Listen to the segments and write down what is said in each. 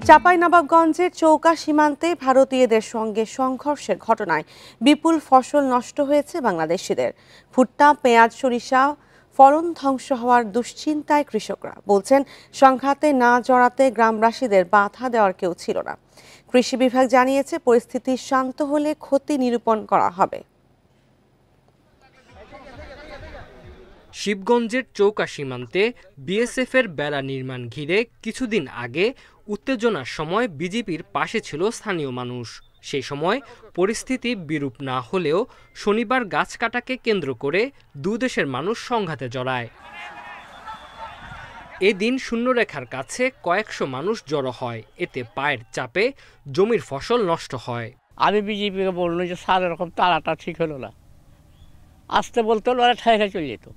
চাঁপাইনবাবগঞ্জের চৌকা সীমান্তে ভারতীয়দের সঙ্গে সংঘর্ষের ঘটনায় বিপুল ফসল নষ্ট হয়েছে বাংলাদেশিদের। ভুট্টা, পেঁয়াজ, সরিষা ফলন ধ্বংস হওয়ার দুশ্চিন্তায় কৃষকরা বলছেন, সংঘাতে না জড়াতে গ্রামবাসীদের বাধা দেওয়ার কেউ ছিল না। কৃষি বিভাগ জানিয়েছে, পরিস্থিতি শান্ত হলে ক্ষতি নিরূপণ করা হবে। শিবগঞ্জের চৌকা সীমান্তে বিএসএফের বেড়া নির্মাণ ঘিরে কিছুদিন আগে উত্তেজনার সময় বিজিবির পাশে ছিল স্থানীয় মানুষ। সেই সময় পরিস্থিতি বিরূপ না হলেও শনিবার গাছ কাটাকে কেন্দ্র করে দুদেশের মানুষ সংঘাতে জড়ায়। এদিন শূন্যরেখার কাছে কয়েকশো মানুষ জড়ো হয়। এতে পায়ের চাপে জমির ফসল নষ্ট হয়। আমি বিজেপিকে বললাম যে স্যার, এরকম তারাটা ঠিক হলো না, আসতে বলতে হলো, ওরা ঠাই চলে যেত।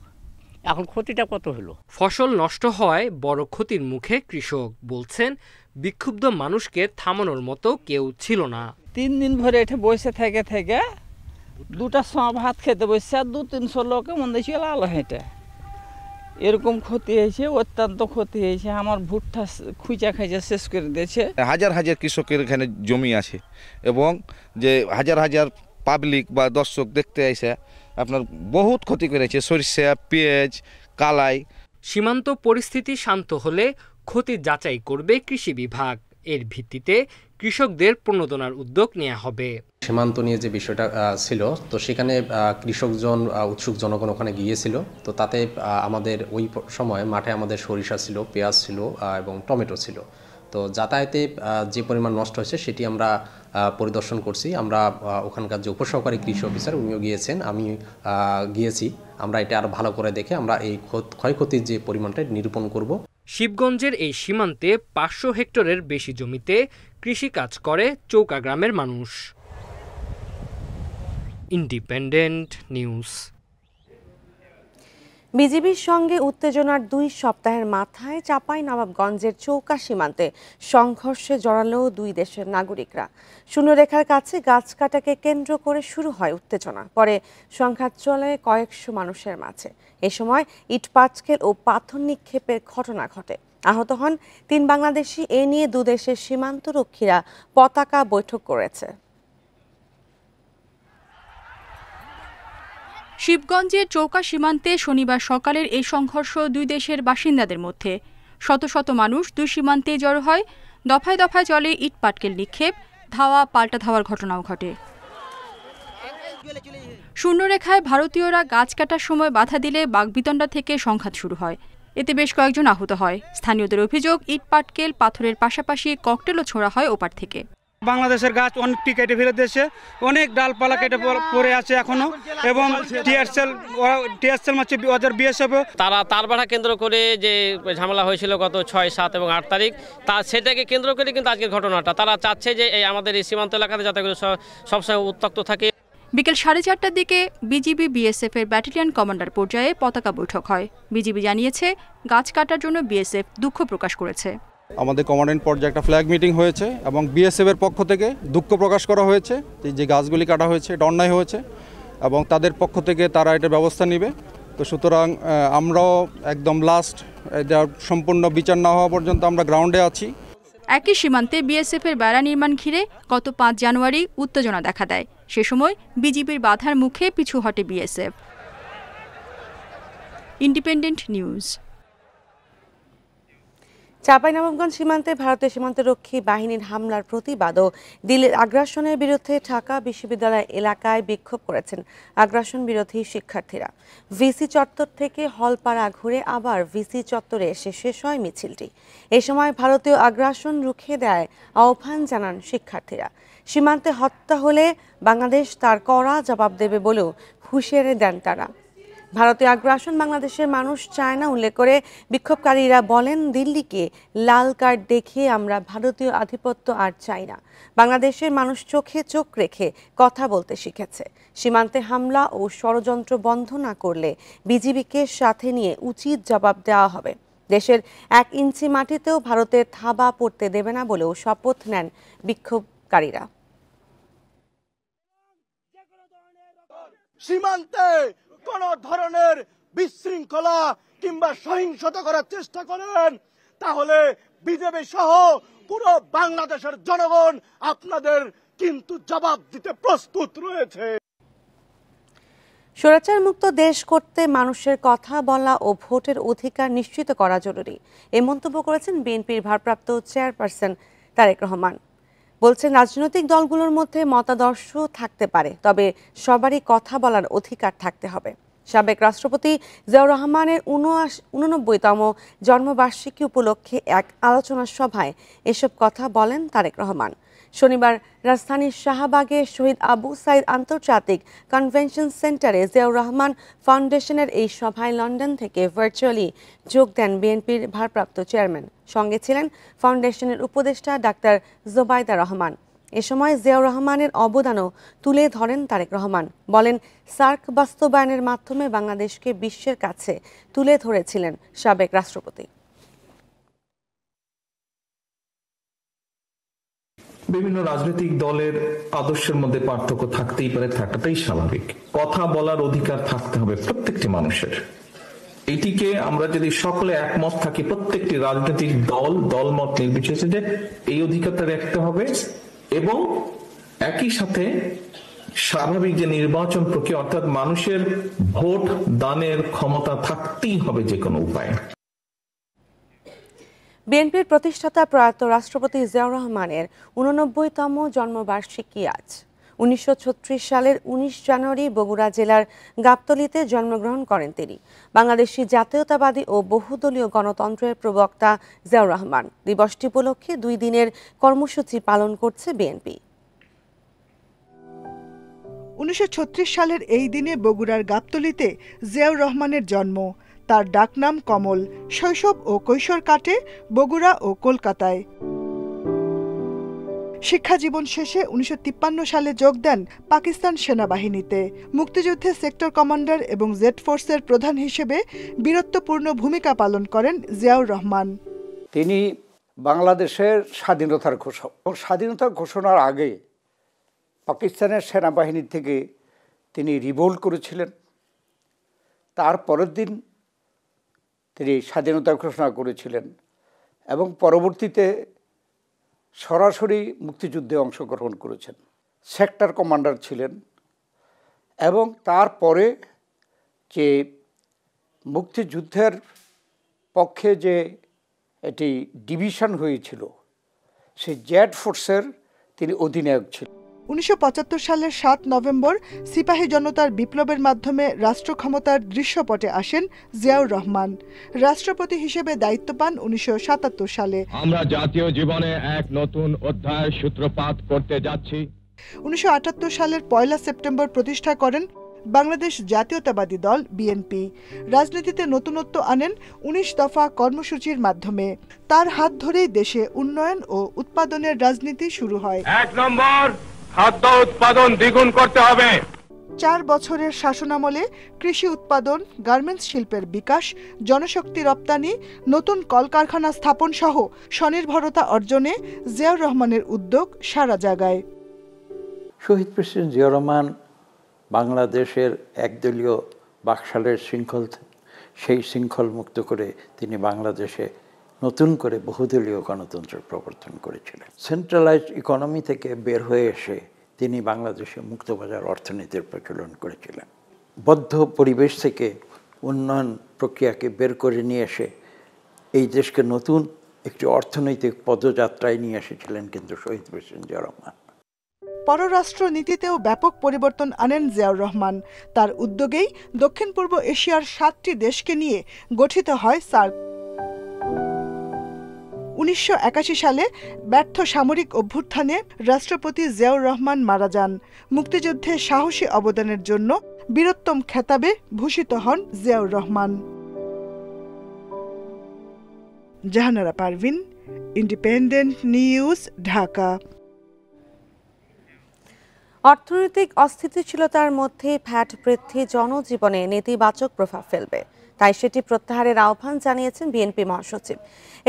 এখন ক্ষতিটা কত হলো? ফসল নষ্ট হওয়ায় বড় ক্ষতির মুখে কৃষক বলছেন, বিক্ষুব্ধ মানুষকে থামানোর মতো কেউ ছিল না। 3 দিন ভরে এটা বসে থেকে থেকে দুটার সময় ভাত খেতে বসছে, আর 200-300 লোকে মনে চলে আলো হেঁটে। এরকম ক্ষতি হয়েছে, অত্যন্ত ক্ষতি হয়েছে। আমার ভুট্টা খুঁজা খাইজা শেষ করে দিয়েছে। হাজার হাজার কৃষকের এখানে জমি আছে এবং যে হাজার হাজার পাবলিক বা দর্শক দেখতে আইসে আপনার বহুত ক্ষতি করেছে, সরিষা, পেঁয়াজ, কালাই। সীমান্ত পরিস্থিতি শান্ত হলে ক্ষতি যাচাই করবে কৃষি বিভাগ। এর ভিত্তিতে কৃষকদের প্রণোদনার উদ্যোগ নেওয়া হবে। সীমান্ত নিয়ে যে বিষয়টা ছিল, তো সেখানে কৃষকজন, উৎসুক জনগণ ওখানে গিয়েছিল। তো তাতে আমাদের ওই সময় মাঠে আমাদের সরিষা ছিল, পেঁয়াজ ছিল এবং টমেটো ছিল। তো যাতায়াতে যে পরিমাণ নষ্ট হয়েছে সেটি আমরা পরিদর্শন করছি। আমরা ওখানকার যে উপসহকারী কৃষি অফিসার, উনিও গিয়েছেন, আমি গিয়েছি। আমরা এটা আরও ভালো করে দেখে আমরা এই ক্ষয়ক্ষতির যে পরিমাণটা নিরূপণ করব। শিবগঞ্জের এই সীমান্তে 500 হেক্টরের বেশি জমিতে কৃষিকাজ করে চৌকা গ্রামের মানুষ। Independent news. বিজিবির সঙ্গে উত্তেজনার 2 সপ্তাহের মাথায় চাঁপাইনবাবগঞ্জের চৌকা সীমান্তে সংঘর্ষে জড়ালো 2 দেশের নাগরিকরা। শূন্যরেখার কাছে গাছ কাটাকে কেন্দ্র করে শুরু হয় উত্তেজনা। পরে সংঘাত চলে কয়েকশো মানুষের মাঝে। এ সময় ইটপাটকেল ও পাথর নিক্ষেপের ঘটনা ঘটে। আহত হন 3 বাংলাদেশি। এ নিয়ে 2 দেশের সীমান্তরক্ষীরা পতাকা বৈঠক করেছে। শিবগঞ্জের চৌকা সীমান্তে শনিবার সকালের এই সংঘর্ষ 2 দেশের বাসিন্দাদের মধ্যে। শত শত মানুষ 2 সীমান্তে জড়ো হয়। দফায় দফায় চলে ইট পাটকেল নিক্ষেপ, ধাওয়া পাল্টা ধাওয়ার ঘটনাও ঘটে। শূন্যরেখায় ভারতীয়রা গাছ কাটার সময় বাধা দিলে বাকবিতণ্ডা থেকে সংঘাত শুরু হয়। এতে বেশ কয়েকজন আহত হয়। স্থানীয়দের অভিযোগ, ইট পাটকেল, পাথরের পাশাপাশি ককটেলও ছোড়া হয় ওপার থেকে। বাংলাদেশের গাছ অনেকটি কেটে ফেলে দিয়েছে, অনেক ডালপালা কেটে পড়ে আছে এখনো, এবং টিএসএল মারছে ওদের বিএসএফ। তারা তারবাড়া কেন্দ্র করে যে ঝামেলা হয়েছিল গত 6, 7 এবং 8 তারিখ, সেটাকে কেন্দ্র করে কিন্তু আজকের ঘটনাটা। তারা চাচ্ছে যে এই আমাদের এই সীমান্ত এলাকাতে যাতে সবসময় উত্তক্ত থাকে। বিকেল 4:30টার দিকে বিজিবি বিএসএফ এর ব্যাটালিয়ন কমান্ডার পর্যায়ে পতাকা বৈঠক হয়। বিজিবি জানিয়েছে, গাছ কাটার জন্য বিএসএফ দুঃখ প্রকাশ করেছে। আমাদের কমান্ডেন্ট পর্যায়ে একটা ফ্ল্যাগ মিটিং হয়েছে এবং বিএসএফ এর পক্ষ থেকে দুঃখ প্রকাশ করা হয়েছে যে গাছগুলি কাটা হয়েছে, এটা অন্যায় হয়েছে এবং তাদের পক্ষ থেকে তারা এটার ব্যবস্থা নেবে। তো সুতরাং আমরাও একদম লাস্ট সম্পূর্ণ বিচার না হওয়া পর্যন্ত আমরা গ্রাউন্ডে আছি। একই সীমান্তে বিএসএফ এর বেড়া নির্মাণ ঘিরে গত 5 জানুয়ারি উত্তেজনা দেখা দেয়। সে সময় বিজিবির বাধার মুখে পিছু হটে বিএসএফ। Independent News. চাঁপাইনবাবগঞ্জ সীমান্তে ভারতের সীমান্তরক্ষী বাহিনীর হামলার প্রতিবাদ ও দিল্লির আগ্রাসনের বিরুদ্ধে ঢাকা বিশ্ববিদ্যালয় এলাকায় বিক্ষোভ করেছেন আগ্রাসন বিরোধী শিক্ষার্থীরা। ভিসি চত্বর থেকে হলপাড়া ঘুরে আবার ভিসি চত্বরে এসে শেষ হয় মিছিলটি। এ সময় ভারতীয় আগ্রাসন রুখে দেয় আহ্বান জানান শিক্ষার্থীরা। সীমান্তে হত্যা হলে বাংলাদেশ তার কড়া জবাব দেবে বলেও হুঁশিয়ারি দেন তারা। ভারতীয় আগ্রাসন বাংলাদেশের মানুষ চায় না উল্লেখ করে বিক্ষোভকারীরা বলেন, দিল্লিকে লাল কার্ড দেখিয়ে আমরা ভারতীয় আধিপত্য আর চাই না। বাংলাদেশের মানুষ চোখে চোখ রেখে কথা বলতে শিখেছে। সীমান্তে হামলা ও ষড়যন্ত্র বন্ধ না করলে বিজিবিকে সাথে নিয়ে উচিত জবাব দেওয়া হবে। দেশের 1 ইঞ্চি মাটিতেও ভারতের থাবা পড়তে দেবে না বলেও শপথ নেন বিক্ষোভকারীরা। সীমান্তে কোন ধরনের বিশৃঙ্খলা কিংবা সহিংসতা করার চেষ্টা করেন তাহলে বিজেপি সহ পুরো বাংলাদেশের জনগণ আপনাদের কিন্তু জবাব দিতে প্রস্তুত রয়েছে। স্বৈরাচার মুক্ত দেশ করতে মানুষের কথা বলা ও ভোটের অধিকার নিশ্চিত করা জরুরি, এই মন্তব্য করেছেন বিএনপির ভারপ্রাপ্ত চেয়ারপারসন তারেক রহমান। বলছেন, রাজনৈতিক দলগুলোর মধ্যে মতাদর্শ থাকতে পারে, তবে সবারই কথা বলার অধিকার থাকতে হবে। সাবেক রাষ্ট্রপতি জিয়াউর রহমানের 89তম জন্মবার্ষিকী উপলক্ষে এক আলোচনা সভায় এসব কথা বলেন তারেক রহমান। শনিবার রাজধানীর শাহবাগে শহীদ আবু সাইদ আন্তর্জাতিক কনভেনশন সেন্টারে জিয়াউর রহমান ফাউন্ডেশনের এই সভায় লন্ডন থেকে ভার্চুয়ালি যোগ দেন বিএনপির ভারপ্রাপ্ত চেয়ারম্যান। সঙ্গে ছিলেন ফাউন্ডেশনের উপদেষ্টা ডাক্তার জোবাইদা রহমান। এ সময় জিয়াউর রহমানের অবদানও তুলে ধরেন তারেক রহমান। বলেন, সার্ক বাস্তবায়নের মাধ্যমে বাংলাদেশকে বিশ্বের কাছে তুলে ধরেছিলেন সাবেক রাষ্ট্রপতি। বিভিন্ন রাজনৈতিক দলের আদর্শের মধ্যে পার্থক্য থাকতেই পারে, থাকাটাই স্বাভাবিক। কথা বলার অধিকার থাকতে হবে প্রত্যেকটি মানুষের। এটিকে আমরা যদি সকলে একমত থাকি, প্রত্যেকটি রাজনৈতিক দলমত নির্বিশেষে, যে এই অধিকারটা রাখতে হবে এবং একই সাথে স্বাভাবিক যে নির্বাচন প্রক্রিয়া, অর্থাৎ মানুষের ভোট দানের ক্ষমতা থাকতেই হবে যে কোনো উপায়ে। বিএনপির প্রতিষ্ঠাতা প্রয়াত রাষ্ট্রপতি জিয়াউর রহমানের 89তম জন্মবার্ষিকী আজ। 1936 সালের 19 জানুয়ারি বগুড়া জেলার গাবতলীতে জন্মগ্রহণ করেন তিনি। বাংলাদেশি জাতীয়তাবাদী ও বহুদলীয় গণতন্ত্রের প্রবক্তা জিয়াউর রহমান দিবসটি উপলক্ষে 2 দিনের কর্মসূচি পালন করছে বিএনপি। 1936 সালের এই দিনে বগুড়ার গাবতলীতে জিয়াউর রহমানের জন্ম। তার ডাকনাম কমল। শৈশব ও কৈশোর কাটে বগুড়া ও কলকাতায়। শিক্ষা জীবন শেষে 1953 সালে যোগ দেন পাকিস্তান সেনাবাহিনীতে। মুক্তিযুদ্ধে সেক্টর কমান্ডার এবং জেড ফোর্সের প্রধান হিসেবে বীরত্বপূর্ণ ভূমিকা পালন করেন জিয়াউর রহমান। তিনি বাংলাদেশের স্বাধীনতার ঘোষণার আগে পাকিস্তানের সেনাবাহিনী থেকে তিনি রিভোল্ট করেছিলেন। তার পরের দিন তিনি স্বাধীনতা ঘোষণা করেছিলেন এবং পরবর্তীতে সরাসরি মুক্তিযুদ্ধে অংশগ্রহণ করেছেন। সেক্টর কমান্ডার ছিলেন এবং তারপরে যে মুক্তিযুদ্ধের পক্ষে যে এটি ডিভিশন হয়েছিল, সেই জেড ফোর্সের তিনি অধিনায়ক ছিলেন। 1975 সালের 7 নভেম্বর সিপাহী জনতার বিপ্লবের মাধ্যমে রাষ্ট্র ক্ষমতার দৃশ্যপটে আসেন জিয়াউর রহমান। রাষ্ট্রপতি হিসেবে দায়িত্ব পান 1977 সালে। আমরা জাতীয় জীবনে এক নতুন অধ্যায়ের সূত্রপাত করতে যাচ্ছি। 1978 সালের 1 সেপ্টেম্বর প্রতিষ্ঠা করেন বাংলাদেশ জাতীয়তাবাদী দল বিএনপি। রাজনীতিতে নতুনত্ব আনেন 19 দফা কর্মসূচির মাধ্যমে। তার হাত ধরেই দেশে উন্নয়ন ও উৎপাদনের রাজনীতি শুরু হয়। 1 নম্বর, খাদ্য উৎপাদন দ্বিগুণ করতে হবে। 4 বছরের শাসনামলে কৃষি উৎপাদন, গার্মেন্টস শিল্পের বিকাশ, জনশক্তি রপ্তানি, নতুন কলকারখানা স্থাপন সহ স্বনির্ভরতা অর্জনে জিয়াউর রহমানের উদ্যোগ সারা জায়গায়। শহীদ প্রেসিডেন্ট জিয়াউর রহমান বাংলাদেশের একদলীয় বাকশালের শৃঙ্খল, সেই শৃঙ্খল মুক্ত করে তিনি বাংলাদেশে নতুন করে বহুদলীয় গণতন্ত্র প্রবর্তন করেছিলেন। সেন্ট্রালাইজড ইকোনমি থেকে বের হয়ে এসে তিনি বাংলাদেশে মুক্তবাজার অর্থনীতির প্রচলন করেছিলেন। বদ্ধ পরিবেশ থেকে উন্নয়ন প্রক্রিয়াকে বের করে নিয়ে এসে এই দেশকে নতুন একটি অর্থনৈতিক পদযাত্রায় নিয়ে এসেছিলেন কিন্তু শহীদ প্রেসিডেন্ট জিয়াউর রহমান। পররাষ্ট্র নীতিতেও ব্যাপক পরিবর্তন আনেন জিয়াউর রহমান। তার উদ্যোগেই দক্ষিণ পূর্ব এশিয়ার 7টি দেশকে নিয়ে গঠিত হয় সার্ক। 1981 সালে ব্যর্থ সামরিক অভ্যুত্থানে রাষ্ট্রপতি জিয়াউর রহমান মারা যান। মুক্তিযুদ্ধে সাহসী অবদানের জন্য বীরোত্তম খেতাবে ভূষিত হন জিয়াউর রহমান। Jahanara Parvin, Independent News, Dhaka. অর্থনৈতিক অস্থিতিশীলতার মধ্যে ভ্যাট বৃদ্ধি জনজীবনে নেতিবাচক প্রভাব ফেলবে, তাই সেটি প্রত্যাহারের আহ্বান জানিয়েছেন বিএনপি মহাসচিব।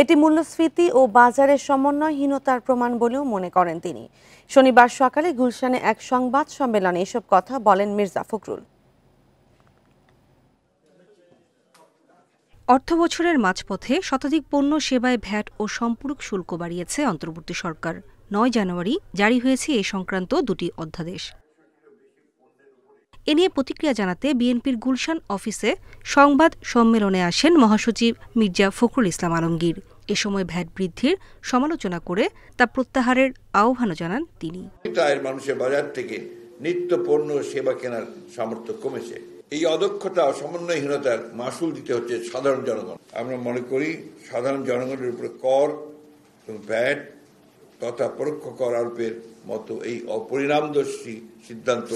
এটি মূল্যস্ফীতি ও বাজারের সমন্বয়হীনতার প্রমাণ বলেও মনে করেন তিনি। শনিবার সকালে গুলশানে এক সংবাদ সম্মেলনে এসব কথা বলেন মির্জা ফখরুল। অর্থবছরের মাঝপথে শতাধিক পণ্য সেবায় ভ্যাট ও সম্পূরক শুল্ক বাড়িয়েছে অন্তর্বর্তী সরকার। ৯ জানুয়ারি জারি হয়েছে এ সংক্রান্ত দুটি অধ্যাদেশ। এ নিয়ে প্রতিক্রিয়া জানাতে বিএনপির গুলশান অফিসে সংবাদ সম্মেলনে আসেন মহাসচিব মির্জা ফখরুল ইসলাম আলমগীর। এ সময় ভ্যাট বৃদ্ধির সমালোচনা করে তা প্রত্যাহারের আহ্বানও জানান তিনি। মানুষের বাজার থেকে নিত্য পণ্য সেবা কেনার সামর্থ্য কমেছে। এই অদক্ষতা ও সমন্বয়হীনতার মাসুল দিতে হচ্ছে সাধারণ জনগণ। আমরা মনে করি সাধারণ জনগণের উপরে কর এবং ভ্যাট তথা পরোক্ষ কর আরোপের মতো এই অপরিণামদর্শী সিদ্ধান্ত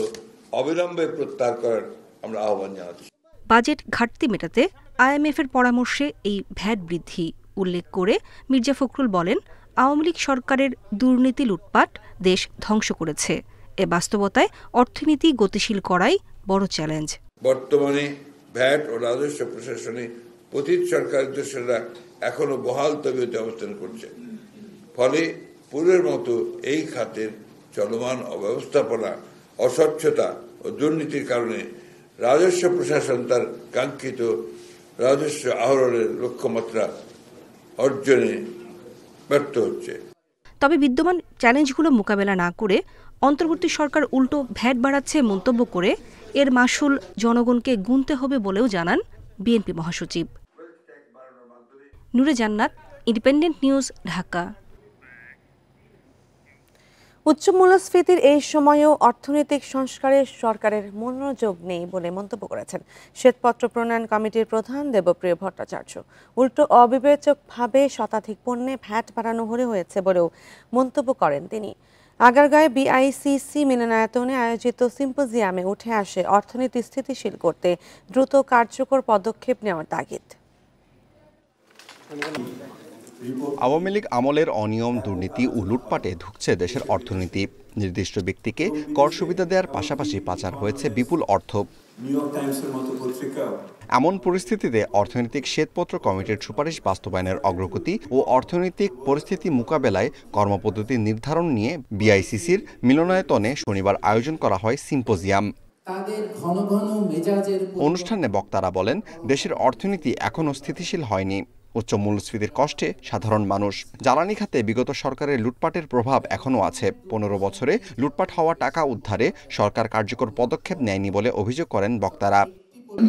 অবিলম্বে প্রত্যাহার করার আমরা আহ্বান জানাচ্ছি। বাজেট ঘাটতি মেটাতে আইএমএফের পরামর্শে এই ভ্যাট বৃদ্ধি উল্লেখ করে মির্জা ফখরুল বলেন, আওয়ামী লীগ সরকারের দুর্নীতি লুটপাট দেশ ধ্বংস করেছে। এ বাস্তবতায় অর্থনীতি গতিশীল করাই বড় চ্যালেঞ্জ। বর্তমানে ভ্যাট ও রাজস্ব প্রশাসনে পতিত সরকার দোষরা এখনো বহাল তবিয়তে অবস্থান করছে। ফলে পূর্বের মতো এই খাতের চলমান অব্যবস্থাপনা, অস্বচ্ছতা ও দুর্নীতির কারণে রাজস্ব প্রশাসন তার কাঙ্ক্ষিত রাজস্ব আহরণের লক্ষ্যমাত্রা অর্জনে ব্যর্থ হচ্ছে। তবে বিদ্যমান চ্যালেঞ্জগুলো মোকাবেলা না করে অন্তর্বর্তী সরকার উল্টো ভ্যাট বাড়াচ্ছে মন্তব্য করে এর মাসুল জনগণকে গুনতে হবে বলেও জানান বিএনপি মহাসচিব। নূরে জান্নাত, ইন্ডিপেন্ডেন্ট নিউজ, ঢাকা। উচ্চ মূল্যস্ফীতির এই সময়েও অর্থনৈতিক সংস্কারে সরকারের মনোযোগ নেই বলে মন্তব্য করেছেন শ্বেতপত্র প্রণয়ন কমিটির প্রধান দেবপ্রিয় ভট্টাচার্য। উল্টো অবিবেচকভাবে শতাধিক পণ্যে ভ্যাট বাড়ানো হয়েছে বলেও মন্তব্য করেন তিনি। আগারগাঁয়ে বিআইসিসি মিলনায়তনে আয়োজিত সিম্পোজিয়ামে উঠে আসে অর্থনীতি স্থিতিশীল করতে দ্রুত কার্যকর পদক্ষেপ নেওয়ার তাগিদ। আওয়ামী লীগ আমলের অনিয়ম, দুর্নীতি ও লুটপাটে ধুঁকছে দেশের অর্থনীতি। নির্দিষ্ট ব্যক্তিকে কর সুবিধা দেওয়ার পাশাপাশি পাচার হয়েছে বিপুল অর্থ। এমন পরিস্থিতিতে অর্থনৈতিক শ্বেতপত্র কমিটির সুপারিশ বাস্তবায়নের অগ্রগতি ও অর্থনৈতিক পরিস্থিতি মোকাবেলায় কর্মপদ্ধতি নির্ধারণ নিয়ে বিআইসিসির মিলনায়তনে শনিবার আয়োজন করা হয় সিম্পোজিয়াম। অনুষ্ঠানে বক্তারা বলেন, দেশের অর্থনীতি এখনও স্থিতিশীল হয়নি। উচ্চ মূল্যস্ফীতির কষ্টে সাধারণ মানুষ। জ্বালানি খাতে বিগত সরকারের লুটপাটের প্রভাব এখনও আছে। 15 বছরে লুটপাট হওয়া টাকা উদ্ধারে সরকার কার্যকর পদক্ষেপ নেয়নি বলে অভিযোগ করেন বক্তারা।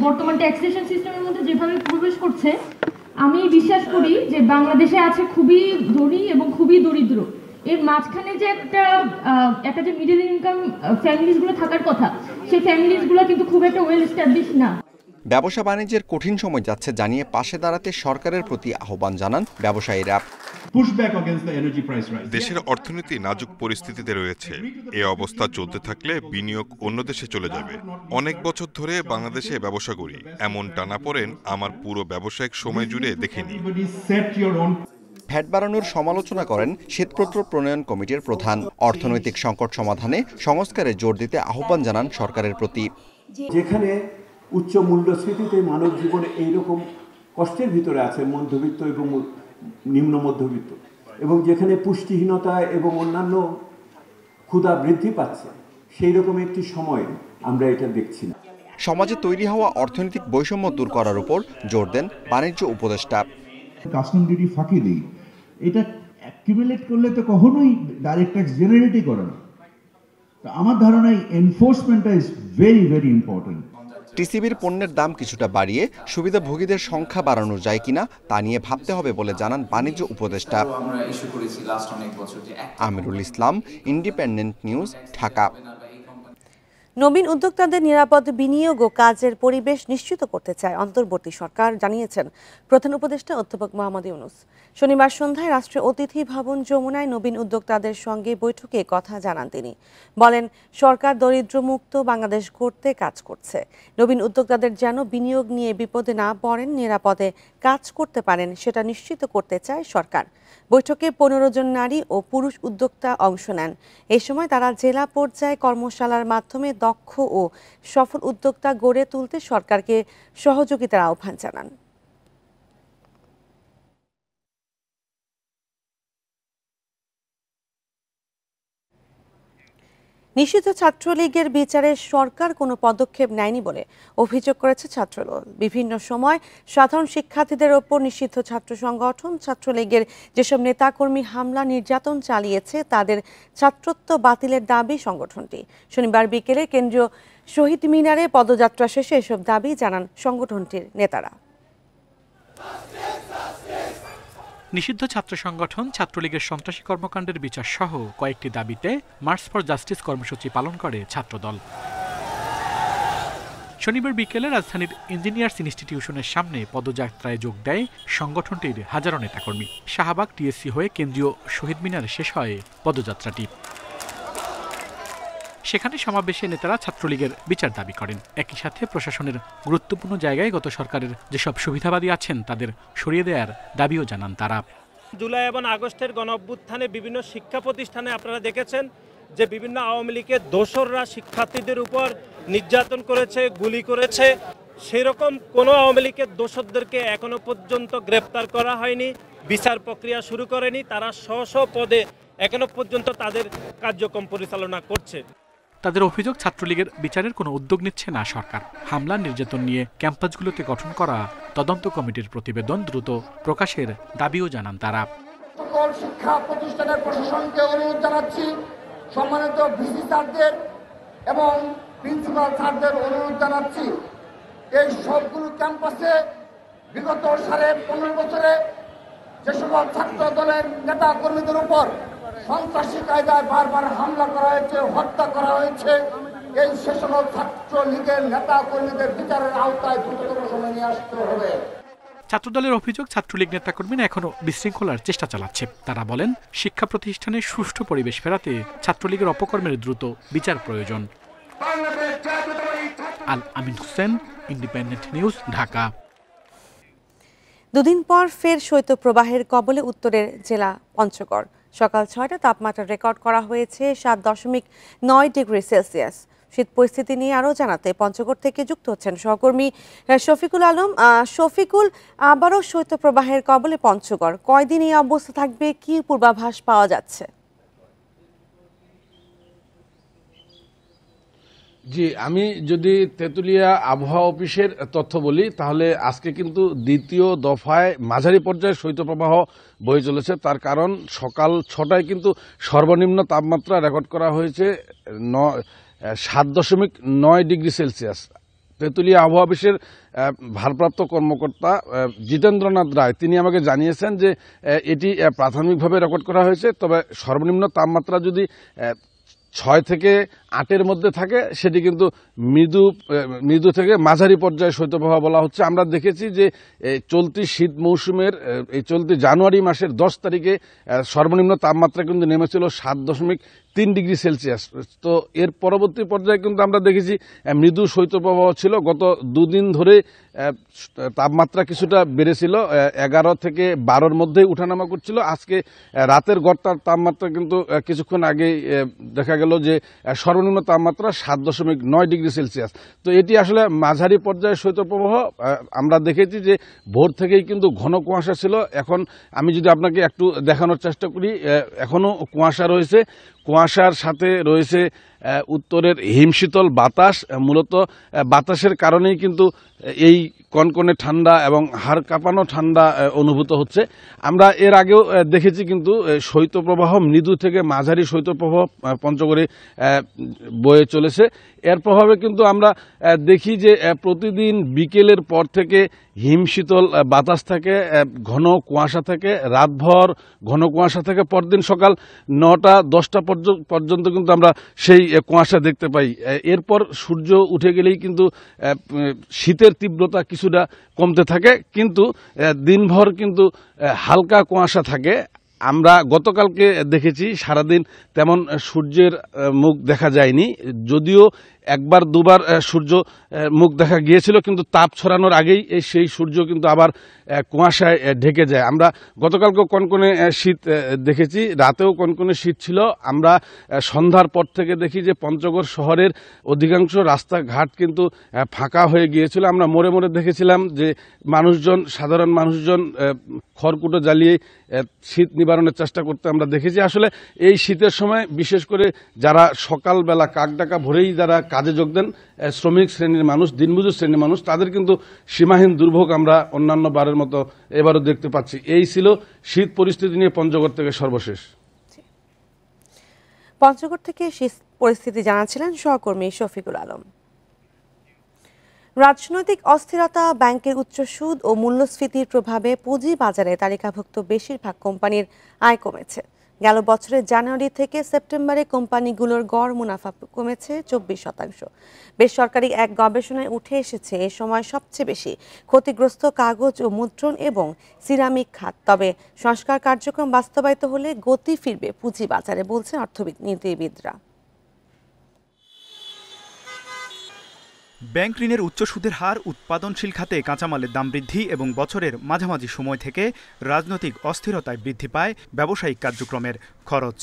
বর্তমান ট্যাক্সেশন সিস্টেমের মধ্যে যেভাবে প্রবেশ করছে, আমি বিশ্বাস করি যে বাংলাদেশে আছে খুবই ধনী এবং খুবই দরিদ্র। এর মাঝখানে যে একটা যে মিডল ইনকাম ফ্যামিলিজগুলো থাকার কথা, সেই ফ্যামিলিজগুলো কিন্তু খুব একটা ওয়েল এস্টাবলিশ না। ব্যবসা বাণিজ্যের কঠিন সময় যাচ্ছে জানিয়ে পাশে দাঁড়াতে সরকারের প্রতি আহ্বান জানান ব্যবসায়ীরা। দেশের অর্থনীতি নাজুক পরিস্থিতিতে রয়েছে। এ অবস্থা চলতে থাকলে বিনিয়োগ অন্য দেশে চলে যাবে। অনেক বছর ধরে বাংলাদেশে ব্যবসা করি, এমন টানাপোড়েন আমার পুরো ব্যবসায়িক সময় জুড়ে দেখিনি। ভ্যাট বাড়ানোর সমালোচনা করেন শ্বেতপত্র প্রণয়ন কমিটির প্রধান। অর্থনৈতিক সংকট সমাধানে সংস্কারে জোর দিতে আহ্বান জানান সরকারের প্রতি। যেখানে উচ্চ মূল্যস্ফীতিতে মানব জীবনে এইরকম কষ্টের ভিতরে আছে মধ্যবিত্ত এবং নিম্ন মধ্যবিত্ত, এবং যেখানে পুষ্টিহীনতা এবং অন্যান্য ক্ষুধা বৃদ্ধি পাচ্ছে, সেই রকম একটি সময় আমরা এটা দেখছি না। সমাজে তৈরি হওয়া অর্থনৈতিক বৈষম্য দূর করার উপর জোর দেন বাণিজ্য উপদেষ্টা। কাস্টম ডিউটি ফাঁকি দেই, এটা অ্যাকুমুলেট করলে তো কখনোই ডাইরেক্ট ট্যাক্স জেনারেটই করে না। আমার ধারণা এনফোর্সমেন্টটা ইজ ভেরি ভেরি ইম্পর্টেন্ট। টিসিবির পণ্যের দাম কিছুটা বাড়িয়ে সুবিধাভোগীদের সংখ্যা বাড়ানো যায় কিনা তা নিয়ে ভাবতে হবে বলে জানান বাণিজ্য উপদেষ্টা। Amirul Islam, independent News, Dhaka. নবীন উদ্যোক্তাদের নিরাপদ বিনিয়োগ ও কাজের পরিবেশ নিশ্চিত করতে চায় অন্তর্বর্তী সরকার, জানিয়েছেন প্রধান উপদেষ্টা অধ্যাপক মোহাম্মদ ইউনূস। শনিবার সন্ধ্যায় রাষ্ট্রীয় অতিথি ভবন যমুনায় নবীন উদ্যোক্তাদের সঙ্গে বৈঠকে কথা জানান তিনি। বলেন, সরকার দরিদ্রমুক্ত বাংলাদেশ গড়তে কাজ করছে। নবীন উদ্যোক্তাদের যেন বিনিয়োগ নিয়ে বিপদে না পড়েন, নিরাপদে কাজ করতে পারেন, সেটা নিশ্চিত করতে চায় সরকার। বৈঠকে 15 জন নারী ও পুরুষ উদ্যোক্তা অংশ নেন। এই সময় তারা জেলা পর্যায়ে কর্মশালার মাধ্যমে দক্ষ ও সফল উদ্যোক্তা গড়ে তুলতে সরকারকে সহযোগিতার আহ্বান জানান। নিষিদ্ধ ছাত্রলীগের বিচারে সরকার কোনো পদক্ষেপ নেয়নি বলে অভিযোগ করেছে ছাত্রদল। বিভিন্ন সময় সাধারণ শিক্ষার্থীদের ওপর নিষিদ্ধ ছাত্র সংগঠন ছাত্রলীগের যেসব নেতাকর্মী হামলা নির্যাতন চালিয়েছে তাদের ছাত্রত্ব বাতিলের দাবি সংগঠনটি। শনিবার বিকেলে কেন্দ্রীয় শহীদ মিনারে পদযাত্রা শেষে এসব দাবি জানান সংগঠনটির নেতারা। নিষিদ্ধ ছাত্র সংগঠন ছাত্রলীগের সন্ত্রাসী কর্মকাণ্ডের বিচার সহ কয়েকটি দাবিতে মার্চ ফর জাস্টিস কর্মসূচি পালন করে ছাত্রদল। শনিবার বিকেলে রাজধানীর ইঞ্জিনিয়ার্স ইনস্টিটিউশনের সামনে পদযাত্রায় যোগ দেয় সংগঠনটির হাজারো নেতাকর্মী। শাহবাগ টিএসসি হয়ে কেন্দ্রীয় শহীদ মিনারে শেষ হয় পদযাত্রাটি। সেখানে সমাবেশে নেতারা ছাত্রলীগের বিচার দাবি করেন। একই সাথে প্রশাসনের গুরুত্বপূর্ণ জায়গায় গত সরকারের যেসব সুবিধাবাদী আছেন তাদের সরিয়ে দেওয়ার দাবিও জানান তারা। জুলাই এবং আগস্টের গণঅভ্যুত্থানে বিভিন্ন শিক্ষা প্রতিষ্ঠানে আপনারা দেখেছেন যে বিভিন্ন আওয়ামী লীগের দোসররা শিক্ষার্থীদের উপর নির্যাতন করেছে, গুলি করেছে। সেরকম কোনো আওয়ামী লীগের দোসরদেরকে এখনো পর্যন্ত গ্রেপ্তার করা হয়নি, বিচার প্রক্রিয়া শুরু করেনি। তারা স্ব পদে এখনো পর্যন্ত তাদের কার্যক্রম পরিচালনা করছে। তাদের অভিযোগ, ছাত্রলীগের বিচারের কোনো উদ্যোগ নিচ্ছে না সরকার। হামলা নির্যাতন নিয়ে ক্যাম্পাসগুলোতে গঠন করা তদন্ত কমিটির প্রতিবেদন দ্রুত প্রকাশের দাবিও জানান তারা। সকল শিক্ষা প্রতিষ্ঠানের প্রশাসনকে অনুরোধ জানাচ্ছি, সম্মানিত ভিসি স্যারদের এবং প্রিন্সিপাল স্যারদের অনুরোধ জানাচ্ছি, এই সবগুলো ক্যাম্পাসে বিগত 15.5 বছরে যে সকল ছাত্র দলের নেতা কর্মীদের উপর সন্ত্রাসী কায়দায় বারবার হামলা করা হয়েছে, হত্যা করা হয়েছে, এই সে সকল ছাত্র লীগের নেতা কর্মীদের বিচারের আওতায় দ্রুততম সময় নিয়ে আসতে হবে। ছাত্রদলের অভিযোগ, ছাত্রলীগ নেতাকর্মীরা এখনো বিশৃঙ্খলার চেষ্টা চালাচ্ছে। তারা বলেন, শিক্ষা প্রতিষ্ঠানে সুষ্ঠু পরিবেশ ফেরাতে ছাত্রলীগের অপকর্মের দ্রুত বিচার প্রয়োজন। আল আমিন হোসেন, ইন্ডিপেন্ডেন্ট নিউজ, ঢাকা। দুদিন পর ফের শৈত্যপ্রবাহের কবলে উত্তরের জেলা পঞ্চগড়। সকাল 6টা তাপমাত্রা রেকর্ড করা হয়েছে 7.9 ডিগ্রি সেলসিয়াস। শীত পরিস্থিতি নিয়ে আরও জানাতে পঞ্চগড় থেকে যুক্ত হচ্ছেন সহকর্মী শফিকুল আলম। শফিকুল, আবারও শৈত্যপ্রবাহের কবলে পঞ্চগড়, কয়দিন এই অবস্থা থাকবে, কি পূর্বাভাস পাওয়া যাচ্ছে? জি, আমি যদি তেঁতুলিয়া আবহাওয়া অফিসের তথ্য বলি তাহলে আজকে কিন্তু দ্বিতীয় দফায় মাঝারি পর্যায়ে শৈত্যপ্রবাহ বয়ে চলেছে। তার কারণ সকাল 6টায় কিন্তু সর্বনিম্ন তাপমাত্রা রেকর্ড করা হয়েছে 7.9 ডিগ্রি সেলসিয়াস। তেঁতুলিয়া আবহাওয়া অফিসের ভারপ্রাপ্ত কর্মকর্তা জিতেন্দ্রনাথ রায় তিনি আমাকে জানিয়েছেন যে এটি প্রাথমিকভাবে রেকর্ড করা হয়েছে, তবে সর্বনিম্ন তাপমাত্রা যদি 6 থেকে 8-এর মধ্যে থাকে সেটি কিন্তু মৃদু থেকে মাঝারি পর্যায়ে শৈত্যপ্রবাহ বলা হচ্ছে। আমরা দেখেছি যে চলতি শীত মৌসুমের এই চলতি জানুয়ারি মাসের 10 তারিখে সর্বনিম্ন তাপমাত্রা কিন্তু নেমেছিল 7.3 ডিগ্রি সেলসিয়াস। তো এর পরবর্তী পর্যায়ে কিন্তু আমরা দেখেছি মৃদু শৈত্যপ্রবাহ ছিল। গত দুদিন ধরে তাপমাত্রা কিছুটা বেড়েছিল, 11 থেকে 12-এর মধ্যেই উঠানামা করছিল। আজকে রাতের গড়টার তাপমাত্রা কিন্তু কিছুক্ষণ আগেই দেখা গেল যে সর্বনিম্ন তাপমাত্রা 7.9 ডিগ্রি সেলসিয়াস। তো এটি আসলে মাঝারি পর্যায়ে শৈত্যপ্রবাহ। আমরা দেখেছি যে ভোর থেকেই কিন্তু ঘন কুয়াশা ছিল। এখন আমি যদি আপনাকে একটু দেখানোর চেষ্টা করি, এখনো কুয়াশা রয়েছে। কুয়াশার সাথে রয়েছে উত্তরের হিমশীতল বাতাস। মূলত বাতাসের কারণেই কিন্তু এই কনকনে ঠান্ডা এবং হাড় কাঁপানো ঠান্ডা অনুভূত হচ্ছে। আমরা এর আগেও দেখেছি কিন্তু শৈত্যপ্রবাহ মৃদু থেকে মাঝারি শৈত্যপ্রবাহ পঞ্চগড়ে বয়ে চলেছে। এর প্রভাবে কিন্তু আমরা দেখি যে প্রতিদিন বিকেলের পর থেকে হিমশীতল বাতাস থাকে, ঘন কুয়াশা থাকে, রাতভর ঘন কুয়াশা থাকে। পরদিন সকাল 9টা-10টা পর্যন্ত কিন্তু আমরা সেই কুয়াশা দেখতে পাই। এরপর সূর্য উঠে গেলেই কিন্তু শীতের তীব্রতা কিছুটা কমতে থাকে, কিন্তু দিনভর কিন্তু হালকা কুয়াশা থাকে। আমরা গতকালকে দেখেছি সারাদিন তেমন সূর্যের মুখ দেখা যায়নি, যদিও একবার দুবার সূর্য মুখ দেখা গিয়েছিল, কিন্তু তাপ ছড়ানোর আগেই সেই সূর্য কিন্তু আবার কুয়াশায় ঢেকে যায়। আমরা গতকালকেও কনকনে শীত দেখেছি, রাতেও কনকনে শীত ছিল। আমরা সন্ধ্যার পর থেকে দেখি যে পঞ্চগড় শহরের অধিকাংশ রাস্তাঘাট কিন্তু ফাঁকা হয়ে গিয়েছিল। আমরা মোড়ে মোড়ে দেখেছিলাম যে সাধারণ মানুষজন খড়কুটো জ্বালিয়ে শীত নিবারণ নিবারণের চেষ্টা করতে আমরা দেখেছি। আসলে এই শীতের সময় বিশেষ করে যারা সকালবেলা কাকডাকা ভোরেই যারা কাজে যোগ দেন, শ্রমিক শ্রেণীর মানুষ, দিনমজুর শ্রেণীর মানুষ, তাদের কিন্তু সীমাহীন দুর্ভোগ আমরা অন্যান্য বারের মতো এবারও দেখতে পাচ্ছি। এই ছিল শীত পরিস্থিতি নিয়ে পঞ্চগড় থেকে সর্বশেষ। পঞ্চগড় থেকে শীত পরিস্থিতি জানাচ্ছিলেন সহকর্মী শফিকুল আলম। রাজনৈতিক অস্থিরতা, ব্যাংকের উচ্চ সুদ ও মূল্যস্ফীতির প্রভাবে পুঁজি বাজারে তালিকাভুক্ত বেশিরভাগ কোম্পানির আয় কমেছে। গেল বছরের জানুয়ারি থেকে সেপ্টেম্বরে কোম্পানিগুলোর গড় মুনাফা কমেছে 24%। বেসরকারি এক গবেষণায় উঠে এসেছে এ সময় সবচেয়ে বেশি ক্ষতিগ্রস্ত কাগজ ও মুদ্রণ এবং সিরামিক খাত। তবে সংস্কার কার্যক্রম বাস্তবায়িত হলে গতি ফিরবে পুঁজি বাজারে, বলছেন অর্থনীতিবিদরা। ব্যাংক ঋণের উচ্চ সুদের হার, উৎপাদনশীল খাতে কাঁচামালের দাম বৃদ্ধি এবং বছরের মাঝামাঝি সময় থেকে রাজনৈতিক অস্থিরতায় বৃদ্ধি পায় ব্যবসায়িক কার্যক্রমের খরচ।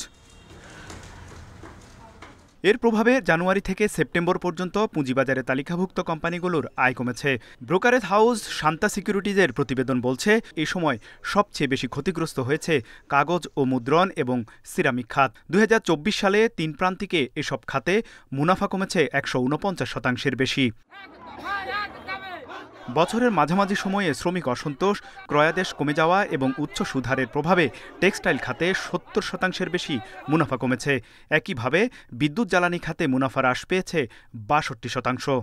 এর প্রভাবে জানুয়ারি থেকে সেপ্টেম্বর পর্যন্ত পুঁজিবাজারে তালিকাভুক্ত কোম্পানিগুলোর আয় কমেছে। ব্রোকারেজ হাউস শান্তা সিকিউরিটিজের প্রতিবেদন বলছে, এই সময় সবচেয়ে বেশি ক্ষতিগ্রস্ত হয়েছে কাগজ ও মুদ্রণ এবং সিরামিক খাত। 2024 সালে 3 প্রান্তিকে এসব খাতে মুনাফা কমেছে 149% বেশি। বছরের মাঝামাঝি সময়ে শ্রমিক অসন্তোষ, ক্রয়াদেশ কমে যাওয়া এবং উচ্চ সুদহারের প্রভাবে টেক্সটাইল খাতে 70% বেশি মুনাফা কমেছে। একইভাবে বিদ্যুৎ জ্বালানি খাতে মুনাফা হ্রাস পেয়েছে 62%।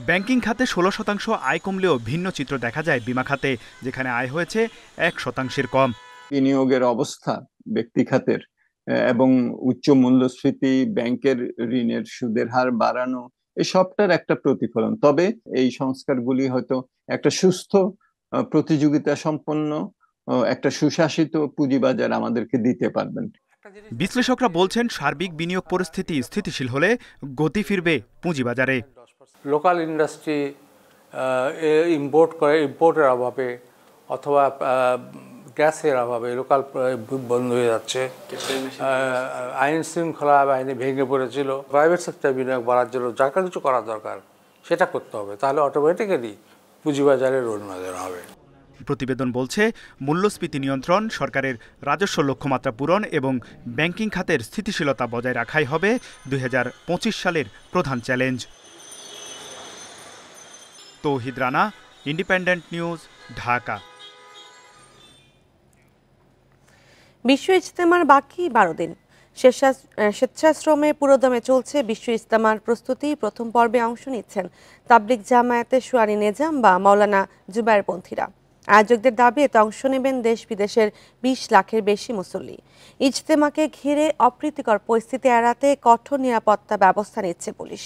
ব্যাংকিং খাতে 16% আয় কমলেও ভিন্ন চিত্র দেখা যায় বিমা খাতে, যেখানে আয় হয়েছে 1% কম। বিনিয়োগের অবস্থা ব্যক্তি খাতের এবং উচ্চ মূল্যস্ফীতি, ব্যাংকের ঋণের সুদের হার বাড়ানো, এই সবটার একটা প্রতিফলন। তবে এই সংস্কারগুলি হয়তো একটা সুস্থ, প্রতিযোগিতা সম্পন্ন, একটা সুশাসিত পুঁজিবাজার আমাদেরকে দিতে পারবেন। বিশ্লেষকরা বলছেন, সার্বিক বিনিয়োগ পরিস্থিতি স্থিতিশীল হলে গতি ফিরবে পুঁজিবাজারে। লোকাল ইন্ডাস্ট্রি ইম্পোর্টের অভাবে অথবা গ্যাসের অভাবে লোকাল বন্ধ হয়ে যাচ্ছে। আইন শৃঙ্খলা বাহিনী ভেঙে পড়েছিল। প্রাইভেট সেক্টর বিনিয়োগ বাড়ার জন্য যা কিছু করা দরকার সেটা করতে হবে, তাহলে অটোমেটিক্যালি পুঁজিবাজারের উন্নয়ন হবে। প্রতিবেদন বলছে, মূল্যস্ফীতি নিয়ন্ত্রণ, সরকারের রাজস্ব লক্ষ্যমাত্রা পূরণ এবং ব্যাংকিং খাতের স্থিতিশীলতা বজায় রাখাই হবে 2025 সালের প্রধান চ্যালেঞ্জ। তৌহিদ রানা, ইন্ডিপেন্ডেন্ট নিউজ, ঢাকা। বিশ্ব ইজতেমার বাকি 12 দিন। স্বেচ্ছাশ্রমে পুরোদমে চলছে বিশ্ব ইজতেমার প্রস্তুতি। প্রথম পর্বে অংশ নিচ্ছেন তাবলিগ জামায়াতের শুয়ারি নেজাম বা মাওলানা জুবায়েরপন্থীরা। আয়োজকদের দাবি, এতে অংশ নেবেন দেশ বিদেশের 20 লাখের বেশি মুসল্লি। ইজতেমাকে ঘিরে অপ্রীতিকর পরিস্থিতি এড়াতে কঠোর নিরাপত্তা ব্যবস্থা নিচ্ছে পুলিশ।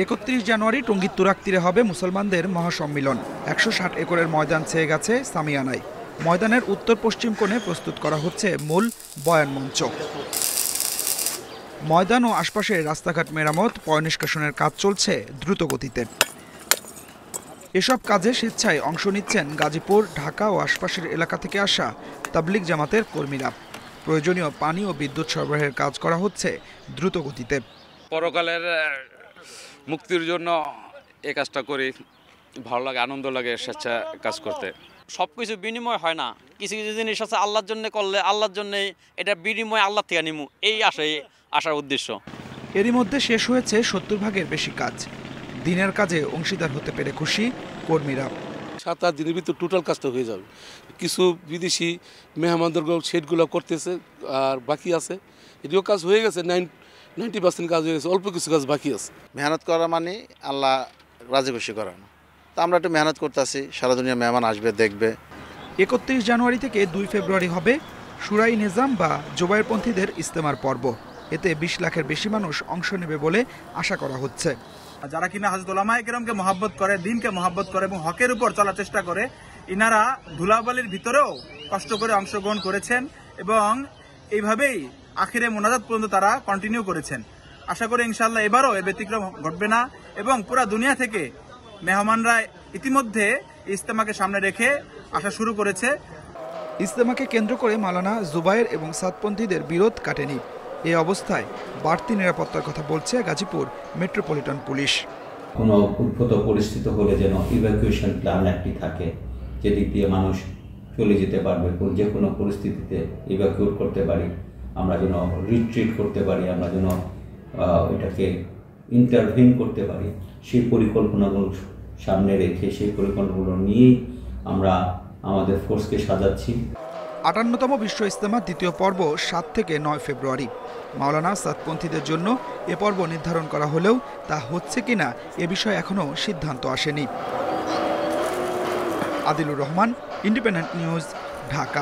31 জানুয়ারি টঙ্গীর তুরাগ তীরে হবে মুসলমানদের মহাসম্মিলন। 160 একরের ময়দান ছেয়ে গেছে সামিয়ানায়। ময়দানের উত্তর পশ্চিম কোণে প্রস্তুত করা হচ্ছে মূল বয়ান মঞ্চ। ময়দান ও আশপাশের রাস্তাঘাট মেরামত, পয়ঃনিষ্কাশনের কাজ চলছে দ্রুত গতিতে। এসব কাজে স্বেচ্ছায় অংশ নিচ্ছেন গাজীপুর, ঢাকা ও আশপাশের এলাকা থেকে আসা তাবলিগ জামাতের কর্মীরা। প্রয়োজনীয় পানি ও বিদ্যুৎ সরবরাহের কাজ করা হচ্ছে দ্রুত গতিতে। পরকালের মুক্তির জন্য এই কাজটা করি, ভালো লাগে, আনন্দ লাগে স্বেচ্ছা কাজ করতে। সব কিছু বিনিময় হয় না, কিছু কিছু জিনিস আছে আল্লাহর জন্য করলে আল্লাহর জন্যে, এটা বিনিময় আল্লাহ থেকে নিমু, এই আসার উদ্দেশ্য। এরই মধ্যে শেষ হয়েছে 70 ভাগের বেশি কাজ। দিনের কাজে অংশীদার হতে পেরে খুশি কর্মীরা। 7-8 দিনের ভিতর টোটাল কাজটা হয়ে যাবে। কিছু বিদেশি মেহমানদের সেটগুলো করতেছে আর বাকি আছে, এটিও কাজ হয়ে গেছে। 90% কাজ হয়ে গেছে, অল্প কিছু কাজ বাকি আছে। মেহনত করা মানে আল্লাহ রাজি খুশি করানো। তা আমরা একটু মেহনত করতেছি, সারা দুনিয়া মেহমান আসবে, দেখবে। 31 জানুয়ারি থেকে 2 ফেব্রুয়ারি হবে শুরাই নিজাম বা জুবায়েরপন্থীদের ইজতেমার পর্ব। এতে 20 লাখের বেশি মানুষ অংশ নেবে বলে আশা করা হচ্ছে। যারা কিনা হযরত উলামায়ে কেরামকে মহব্বত করে, দিনকে মহব্বত করে এবং হকের উপর চলার চেষ্টা করে, ইনারা ধুলাবালির ভিতরেও কষ্ট করে অংশগ্রহণ করেছেন এবং এইভাবেই আখিরে মোনাজাত পর্যন্ত তারা কন্টিনিউ করেছেন। আশা করি ইনশাআল্লাহ এবারও এর ব্যতিক্রম ঘটবে না এবং পুরো দুনিয়া থেকে মেহমানরা ইতিমধ্যে ইজতেমাকে সামনে রেখে আসা শুরু করেছে। ইজতেমাকে কেন্দ্র করে মাওলানা জুবায়ের এবং সাদপন্থীদের বিরোধ কাটেনি। এই অবস্থায় বাড়তি নিরাপত্তার কথা বলছে গাজীপুর মেট্রোপলিটন পুলিশ। কোনো উদ্ভূত পরিস্থিতি হলে যেন ইভ্যাকুয়েশন প্ল্যান একটি থাকে যেদিক দিয়ে মানুষ চলে যেতে পারবে, যে কোনো পরিস্থিতিতে ইভ্যাকুয়েট করতে পারি, আমরা যেন রিট্রিট করতে পারি, আমরা যেন এটাকে ইন্টারভিন করতে পারি, সেই পরিকল্পনাগুলো সামনে রেখে সেই পরিকল্পনাগুলো নিয়েই আমরা আমাদের ফোর্সকে সাজাচ্ছি। ৫৮তম বিশ্ব ইজতেমার দ্বিতীয় পর্ব ৭ থেকে ৯ ফেব্রুয়ারি। মাওলানা সাদপন্থীদের জন্য এ পর্ব নির্ধারণ করা হলেও তা হচ্ছে কিনা এ বিষয়ে এখনও সিদ্ধান্ত আসেনি। Adilur Rahman, independent News, Dhaka.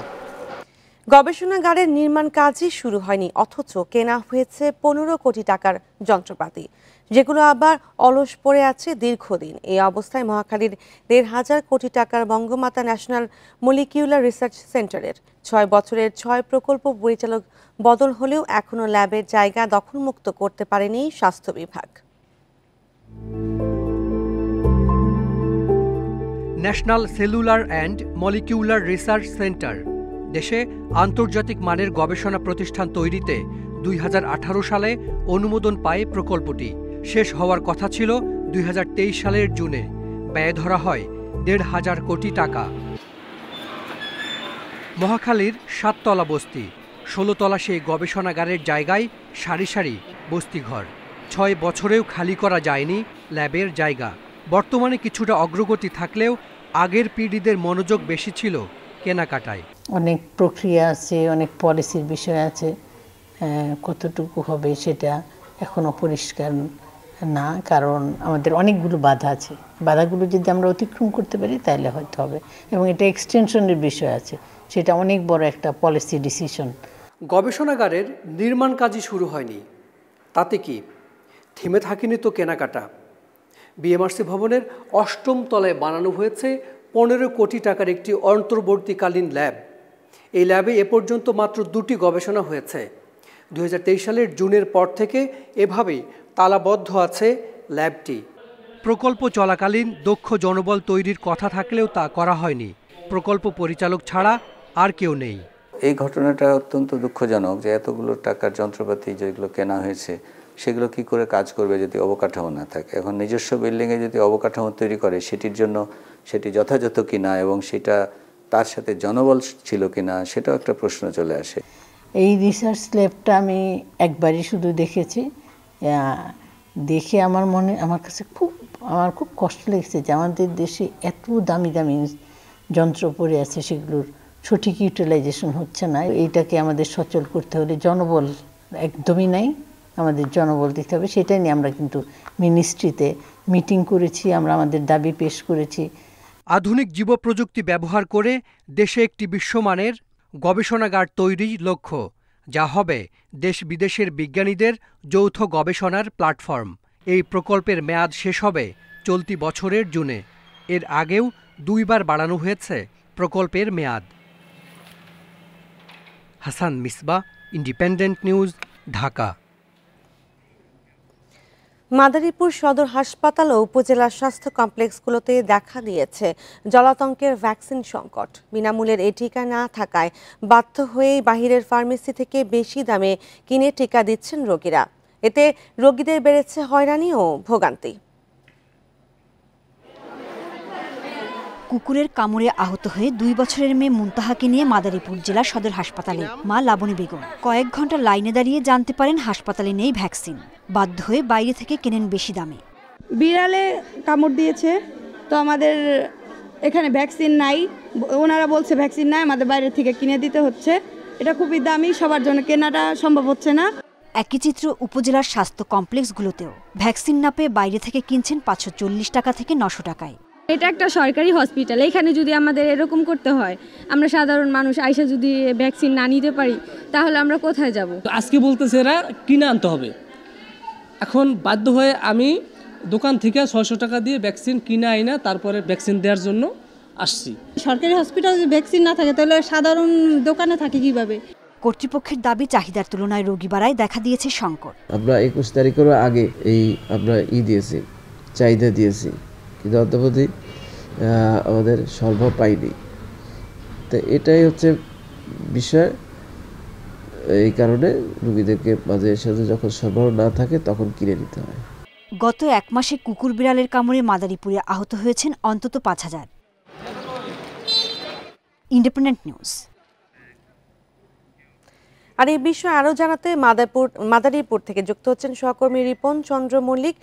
গবেষণাগারের নির্মাণ কাজই শুরু হয়নি, অথচ কেনা হয়েছে ১৫ কোটি টাকার যন্ত্রপাতি, যেগুলো আবার অলস পড়ে আছে দীর্ঘদিন। এই অবস্থায় মহাখালীর ১,৫০০ কোটি টাকার বঙ্গমাতা ন্যাশনাল মলিকিউলার রিসার্চ সেন্টারের ৬ বছরের ৬ প্রকল্প পরিচালক বদল হলেও এখনও ল্যাবের জায়গা দখলমুক্ত করতে পারেনি স্বাস্থ্য বিভাগ। National cellular and molecular research centre দেশে আন্তর্জাতিক মানের গবেষণা প্রতিষ্ঠান তৈরিতে ২০১৮ সালে অনুমোদন পায় প্রকল্পটি। শেষ হওয়ার কথা ছিল ২০২৩ সালের জুনে। ব্যয় ধরা হয় ১,৫০০ কোটি টাকা। মহাখালীর ৭ তলা বস্তি, ১৬ তলা সেই গবেষণাগারের জায়গায় সারি সারি বস্তিঘর। ৬ বছরেও খালি করা যায়নি ল্যাবের জায়গা। বর্তমানে কিছুটা অগ্রগতি থাকলেও আগের পিডিদের মনোযোগ বেশি ছিল কেনাকাটায়। অনেক প্রক্রিয়া আছে, অনেক পলিসির বিষয় আছে, কতটুকু হবে সেটা এখনো পরিষ্কার না, কারণ আমাদের অনেকগুলো বাধা আছে। বাধাগুলো যদি আমরা অতিক্রম করতে পারি তাহলে হয়তো হবে, এবং এটা এক্সটেনশনের বিষয় আছে, সেটা অনেক বড় একটা পলিসি ডিসিশন। গবেষণাগারের নির্মাণ কাজই শুরু হয়নি, তাতে কি থেমে থাকেনি তো কেনাকাটা। বিএমআরসি ভবনের ৮ম তলায় বানানো হয়েছে ১৫ কোটি টাকার একটি অন্তর্বর্তীকালীন ল্যাব। এই ল্যাবে এ পর্যন্ত মাত্র ২টি গবেষণা হয়েছে। ২০২৩ সালের জুনের পর থেকে এভাবেই তালাবদ্ধ আছে ল্যাবটি। প্রকল্প চলাকালীন দক্ষ জনবল তৈরির কথা থাকলেও তা করা হয়নি। প্রকল্প পরিচালক ছাড়া আর কেউ নেই। এই ঘটনাটা অত্যন্ত দুঃখজনক যে এতগুলো টাকার যন্ত্রপাতি যেগুলো কেনা হয়েছে সেগুলো কি করে কাজ করবে যদি অবকাঠামো না থাকে। এখন নিজস্ব বিল্ডিংয়ে যদি অবকাঠামো তৈরি করে সেটির জন্য সেটি যথাযথ কিনা এবং সেটা তার সাথে জনবল ছিল কিনা সেটাও একটা প্রশ্ন চলে আসে। এই রিসার্চ ল্যাবটা আমি একবারই শুধু দেখেছি, দেখে আমার কাছে আমার খুব কষ্ট লেগেছে যে আমাদের দেশে এত দামি দামি যন্ত্র পড়ে আছে, সেগুলোর সঠিক ইউটিলাইজেশন হচ্ছে না। এইটাকে আমাদের সচল করতে হলে জনবল একদমই নাই, আমাদের জনবল দিতে হবে। সেটাই নিয়ে আমরা কিন্তু মিনিস্ট্রিতে মিটিং করেছি, আমরা আমাদের দাবি পেশ করেছি। আধুনিক জীব প্রযুক্তি ব্যবহার করে দেশে একটি বিশ্বমানের গবেষণাগার তৈরির লক্ষ্য, যা হবে দেশ বিদেশের বিজ্ঞানীদের যৌথ গবেষণার প্ল্যাটফর্ম। এই প্রকল্পের মেয়াদ শেষ হবে চলতি বছরের জুনে। এর আগেও 2 বার বাড়ানো হয়েছে প্রকল্পের মেয়াদ। Hasan Misba, Independent News, Dhaka. মাদারীপুর সদর হাসপাতাল ও উপজেলা স্বাস্থ্য কমপ্লেক্সগুলোতে দেখা দিয়েছে জলাতঙ্কের ভ্যাকসিন সংকট। বিনামূল্যের এই টিকা না থাকায় বাধ্য হয়েই বাহিরের ফার্মেসি থেকে বেশি দামে কিনে টিকা দিচ্ছেন রোগীরা। এতে রোগীদের বেড়েছে হয়রানি ও ভোগান্তি। কুকুরের কামড়ে আহত হয়ে 2 বছরের মেয়ে মুনতাহাকে নিয়ে মাদারীপুর জেলা সদর হাসপাতালে মা লাবণী বেগম কয়েক ঘন্টা লাইনে দাঁড়িয়ে জানতে পারেন হাসপাতালে নেই ভ্যাকসিন। বাধ্য হয়ে বাইরে থেকে কেনেন বেশি দামে। বিড়ালে কামড় দিয়েছে, তো আমাদের এখানে ভ্যাকসিন নাই, ওনারা বলছে ভ্যাকসিন নাই, আমাদের বাইরে থেকে কিনে দিতে হচ্ছে। এটা খুবই দামি, সবার জন্য কেনাটা সম্ভব হচ্ছে না। একই চিত্র উপজেলার স্বাস্থ্য কমপ্লেক্সগুলোতেও। ভ্যাকসিন না পেয়ে বাইরে থেকে কিনছেন 540 টাকা থেকে 900 টাকায়। এটা একটা সরকারি হসপিটাল, এখানে যদি আমাদের এরকম করতে হয়, আমরা সাধারণ মানুষ আইসা যদি ভ্যাকসিন না নিতে পারি তাহলে আমরা কোথায় যাব? আজকে বলতেছে এরা কিনে আনতে হবে। এখন বাধ্য হয়ে আমি দোকান থেকে 600 টাকা দিয়ে ভ্যাকসিন কিনে আইনা তারপরে ভ্যাকসিন দেওয়ার জন্য আসছি। সরকারি হসপিটালে যদি ভ্যাকসিন না থাকে তাহলে সাধারণ দোকানে থাকে কিভাবে? কর্তৃপক্ষের দাবি চাহিদার তুলনায় রোগী বাড়ায় দেখা দিয়েছে সংকট। আমরা 21 তারিখের আগে এই আমরা দিয়েছি, চাহিদা দিয়েছি, কিন্তু অদ্যাবধি আমাদের সরবরাহ পাইনি। তো এটাই হচ্ছে বিষয়। এই কারণে রোগীদেরকে মাঝে সাথে যখন সরবরাহ না থাকে তখন কিনে নিতে হয়। গত 1 মাসে কুকুর বিড়ালের কামড়ে মাদারীপুরে আহত হয়েছেন অন্তত 5000। Independent news. আর এই বিষয়ে আরো জানাতে মাদারীপুর থেকে যুক্ত হচ্ছেন সহকর্মী রিপন চন্দ্র মল্লিক।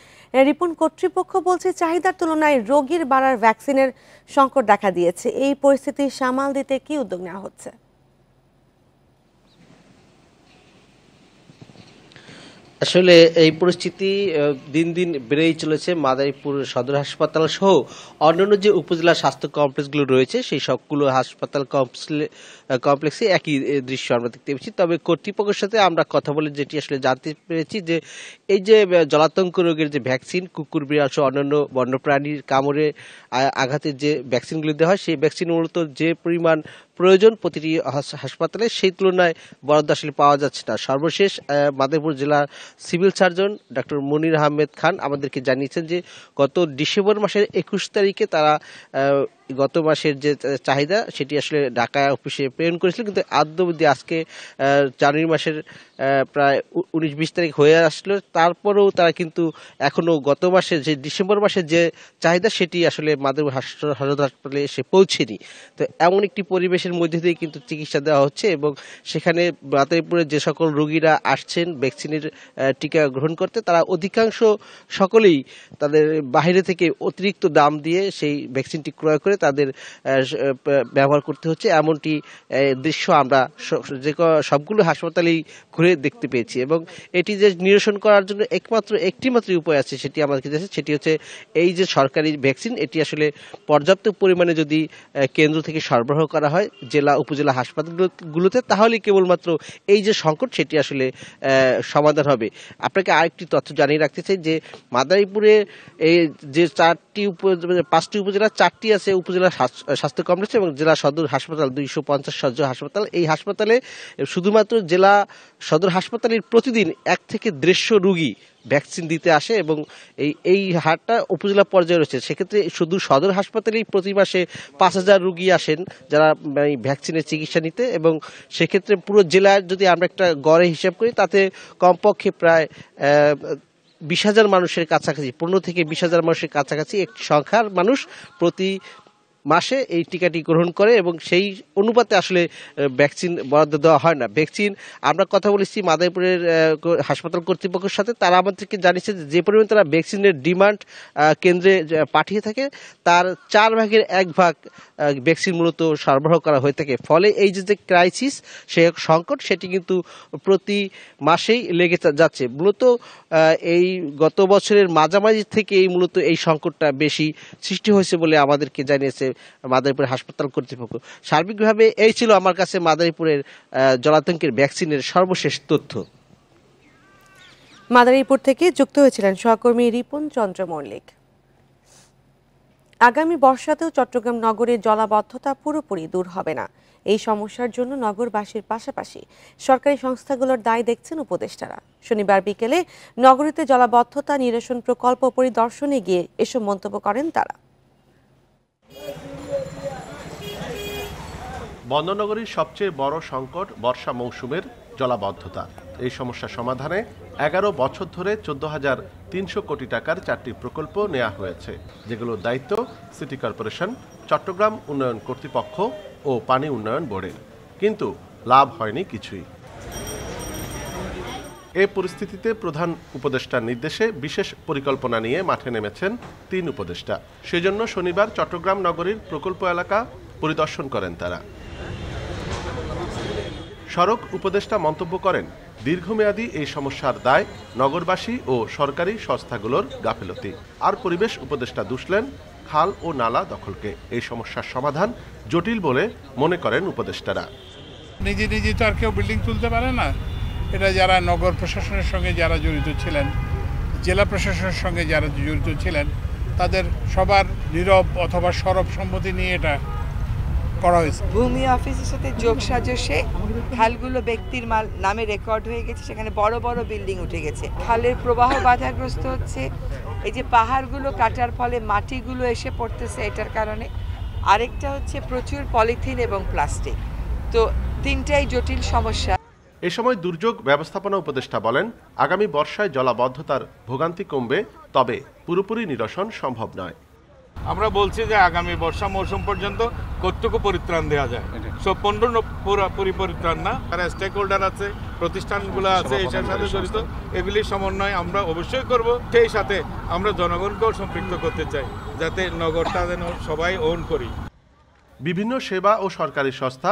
রিপন, কর্তৃপক্ষ বলছে চাহিদার তুলনায় রোগীর বাড়ার ভ্যাকসিনের সংকট দেখা দিয়েছে। এই পরিস্থিতি সামাল দিতে কি উদ্যোগ নেওয়া হচ্ছে? আসলে এই পরিস্থিতি দিন দিন বেড়েই চলেছে। মাদারীপুর সদর হাসপাতাল সহ অন্যান্য যে উপজেলা স্বাস্থ্য কমপ্লেক্সগুলো রয়েছে সেই সবগুলো হাসপাতাল কমপ্লেক্সে একই দৃশ্য আমরা দেখতে পেয়েছি। তবে কর্তৃপক্ষের সাথে আমরা কথা বলে যেটি আসলে জানতে পেরেছি যে এই যে জলাতঙ্ক রোগের যে ভ্যাকসিন, কুকুর বিড়াল সহ অন্যান্য বন্যপ্রাণীর কামড়ে আঘাতের যে ভ্যাকসিনগুলি দেওয়া হয় সেই ভ্যাকসিন মূলত যে পরিমাণ প্রয়োজন প্রতিটি হাসপাতালে সেই তুলনায় বরাদ্দ আসলে পাওয়া যাচ্ছে না। সর্বশেষ মাদারীপুর জেলার সিভিল সার্জন ডক্টর মনির আহমেদ খান আমাদেরকে জানিয়েছেন যে গত ডিসেম্বর মাসের 21 তারিখে তারা গত মাসের যে চাহিদা সেটি আসলে ঢাকা অফিসে প্রেরণ করেছিল, কিন্তু আদ্যবধি আজকে জানুয়ারি মাসের প্রায় 19-20 তারিখ হয়ে আসলো, তারপরেও তারা কিন্তু এখনো গত মাসের যে ডিসেম্বর মাসের যে চাহিদা সেটি আসলে মাদারীপুর সদর হাসপাতালে এসে পৌঁছেনি। তো এমন একটি পরিবেশের মধ্যে দিয়ে কিন্তু চিকিৎসা দেওয়া হচ্ছে এবং সেখানে মাদারীপুরে যে সকল রোগীরা আসছেন ভ্যাকসিনের টিকা গ্রহণ করতে তারা অধিকাংশ সকলেই তাদের বাইরে থেকে অতিরিক্ত দাম দিয়ে সেই ভ্যাকসিনটি ক্রয় করে তাদের ব্যবহার করতে হচ্ছে। এমনটি দৃশ্য আমরা সবগুলো হাসপাতালেই ঘুরে দেখতে পেয়েছি এবং এটি যে নিরসন করার জন্য একটি মাত্র উপায় আছে সেটি আমাদের কাছে, সেটি হচ্ছে এই যে সরকারি ভ্যাকসিন এটি আসলে পর্যাপ্ত পরিমাণে যদি কেন্দ্র থেকে সরবরাহ করা হয় জেলা উপজেলা হাসপাতালগুলোতে, তাহলে কেবলমাত্র এই যে সংকট সেটি আসলে সমাধান হবে। আপনাকে আরেকটি তথ্য জানিয়ে রাখতে চাই যে মাদারীপুরে এই যে 5টি উপজেলা 4টি আছে উপজেলা স্বাস্থ্য কমপ্লেক্স এবং জেলা সদর হাসপাতাল 250 শয্য হাসপাতাল। এই হাসপাতালে শুধুমাত্র জেলা সদর হাসপাতালের প্রতিদিন 1 থেকে 150 রোগী ভ্যাকসিন দিতে আসে এবং এই হারটা উপজেলা পর্যায়ে রয়েছে। সেক্ষেত্রে শুধু সদর হাসপাতালেই প্রতি মাসে 5000 রোগী আসেন যারা ভ্যাকসিনের চিকিৎসা নিতে এবং সেক্ষেত্রে পুরো জেলার যদি আমরা একটা গড়ে হিসাব করি তাতে কমপক্ষে প্রায় 20,000 মানুষের কাছাকাছি 15 থেকে 20,000 মানুষের কাছাকাছি একটি সংখ্যার মানুষ প্রতি মাসে এই টিকাটি গ্রহণ করে এবং সেই অনুপাতে আসলে ভ্যাকসিন বরাদ্দ দেওয়া হয় না। ভ্যাকসিন আমরা কথা বলেছি মাদারীপুরের হাসপাতাল কর্তৃপক্ষের সাথে, তারা আমাদেরকে জানিয়েছে যে পরিমাণ তারা ভ্যাকসিনের ডিমান্ড কেন্দ্রে পাঠিয়ে থাকে তার 4 ভাগের 1 ভাগ ভ্যাকসিন মূলত সরবরাহ করা হয়ে থাকে। ফলে এই যে ক্রাইসিস সে সংকট সেটি কিন্তু প্রতি মাসেই লেগে যাচ্ছে। মূলত এই গত বছরের মাঝামাঝি থেকে মূলত এই সংকটটা বেশি সৃষ্টি হয়েছে বলে আমাদেরকে জানিয়েছে মাদারীপুর হাসপাতাল কর্তৃপক্ষ। সার্বিকভাবে এই ছিল আমার কাছে মাদারীপুরের জলাতঙ্কের ভ্যাকসিনের সর্বশেষ তথ্য। মাদারীপুর থেকে যুক্ত হয়েছিলেন সহকর্মী রিপন চন্দ্র মল্লিক। আগামী বর্ষাতেও চট্টগ্রাম নগরের জলাবদ্ধতা পুরোপুরি দূর হবে না। এই সমস্যার জন্য নগরবাসীর পাশাপাশি সরকারি সংস্থাগুলোর দায় দেখছেন উপদেষ্টারা। শনিবার বিকেলে নগরীতে জলাবদ্ধতা নিরসন প্রকল্প পরিদর্শনে গিয়ে এসব মন্তব্য করেন তারা। বন্দরনগরীর সবচেয়ে বড় সংকট বর্ষা মৌসুমের জলাবদ্ধতা। এই সমস্যা সমাধানে 11 বছর ধরে 14,300 কোটি টাকার 4টি প্রকল্প নেওয়া হয়েছে, যেগুলোর দায়িত্ব সিটি কর্পোরেশন, চট্টগ্রাম উন্নয়ন কর্তৃপক্ষ ও পানি উন্নয়ন বোর্ডের, কিন্তু লাভ হয়নি কিছুই। এ পরিস্থিতিতে প্রধান উপদেষ্টার নির্দেশে বিশেষ পরিকল্পনা নিয়ে মাঠে নেমেছেন 3 উপদেষ্টা। সেজন্য শনিবার চট্টগ্রাম নগরীর প্রকল্প এলাকা পরিদর্শন করেন তারা। সড়ক উপদেষ্টা মন্তব্য করেন, দীর্ঘমেয়াদী এই সমস্যার দায় নগরবাসী ও সরকারি সংস্থাগুলোর গাফিলতি। আর পরিবেশ উপদেষ্টা দুষলেন খাল ও নালা দখলকে। এই সমস্যার সমাধান জটিল বলে মনে করেন উপদেষ্টারা। নিজে তো আর কেউ বিল্ডিং তুলতে পারে না। এটা যারা নগর প্রশাসনের সঙ্গে যারা জড়িত ছিলেন, জেলা প্রশাসনের সঙ্গে যারা জড়িত ছিলেন, তাদের সবার নীরব অথবা সরব সম্মতি নিয়ে এটা করা হয়েছে। ভূমি অফিসের সাথে যোগ সাজসে খালগুলো ব্যক্তির নামে রেকর্ড হয়ে গেছে, সেখানে বড় বড় বিল্ডিং উঠে গেছে। খালের প্রবাহ বাধাগ্রস্ত হচ্ছে, এই যে পাহাড়গুলো কাটার ফলে মাটিগুলো এসে পড়তেছে এটার কারণে। আরেকটা হচ্ছে প্রচুর পলিথিন এবং প্লাস্টিক। তো 3টাই জটিল সমস্যা। এ সময় দুর্যোগ ব্যবস্থাপনা উপদেষ্টা বলেন, আগামী বর্ষায় জলাবদ্ধতার ভোগান্তি কমবে, তবে পুরোপুরি নিরসন সম্ভব নয়। আমরা বলছি যে আগামী বর্ষা মৌসুম পর্যন্ত কতটুকু পরিত্রাণ দেওয়া যায়, সম্পূর্ণ পুরোপুরি পরিত্রাণ না। তারা স্টেক হোল্ডার আছে, প্রতিষ্ঠানগুলো আছে এটার সাথে জড়িত, এগুলির সমন্বয় আমরা অবশ্যই করব। সেই সাথে আমরা জনগণকেও সম্পৃক্ত করতে চাই, যাতে নগরটা যেন সবাই ওন করি। বিভিন্ন সেবা ও সরকারি সংস্থা,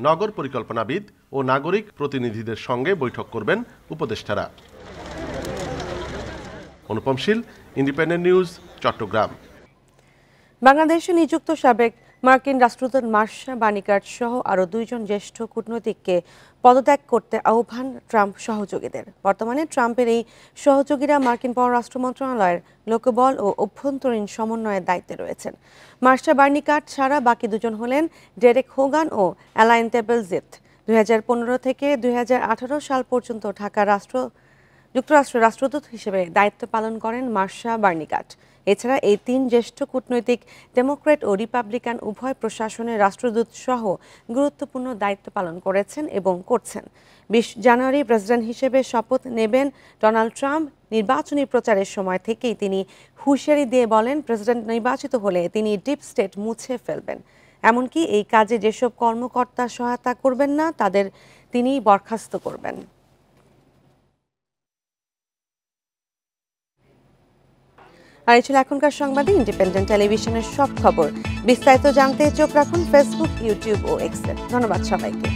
নগর পরিকল্পনাবিদ ও নাগরিক প্রতিনিধিদের সঙ্গে বৈঠক করবেন উপদেষ্টারা। অনুপম শীল, ইন্ডিপেন্ডেন্ট নিউজ, চট্টগ্রাম। বাংলাদেশে নিযুক্ত সাবেক মার্কিন রাষ্ট্রদূত মার্শা বার্নিকাট সহ আরও 2 জন জ্যেষ্ঠ কূটনৈতিককে পদত্যাগ করতে আহ্বান ট্রাম্প সহযোগীদের। বর্তমানে ট্রাম্পের এই সহযোগীরা মার্কিন পররাষ্ট্র মন্ত্রণালয়ের লোকবল ও অভ্যন্তরীণ সমন্বয়ের দায়িত্বে রয়েছেন। মার্শা বার্নিকাট ছাড়া বাকি 2 জন হলেন ডেরেক হোগান ও অ্যালাইন তেবেলজিথ। 2015 থেকে 2018 সাল পর্যন্ত ঢাকা যুক্তরাষ্ট্রের রাষ্ট্রদূত হিসেবে দায়িত্ব পালন করেন মার্শা বার্নিকাট। এছাড়া এই 3 জ্যেষ্ঠ কূটনৈতিক ডেমোক্র্যাট ও রিপাবলিকান উভয় প্রশাসনের রাষ্ট্রদূত সহ গুরুত্বপূর্ণ দায়িত্ব পালন করেছেন এবং করছেন। 20 জানুয়ারি প্রেসিডেন্ট হিসেবে শপথ নেবেন ডোনাল্ড ট্রাম্প। নির্বাচনী প্রচারের সময় থেকেই তিনি হুঁশিয়ারি দিয়ে বলেন, প্রেসিডেন্ট নির্বাচিত হলে তিনি ডিপ স্টেট মুছে ফেলবেন। এমনকি এই কাজে যেসব কর্মকর্তা সহায়তা করবেন না তাদের তিনি বরখাস্ত করবেন। আর এই ছিল এখনকার সংবাদে। ইন্ডিপেন্ডেন্ট টেলিভিশনের সব খবর বিস্তারিত জানতে চোখ রাখুন ফেসবুক, ইউটিউব ও এক্সে। ধন্যবাদ সবাইকে।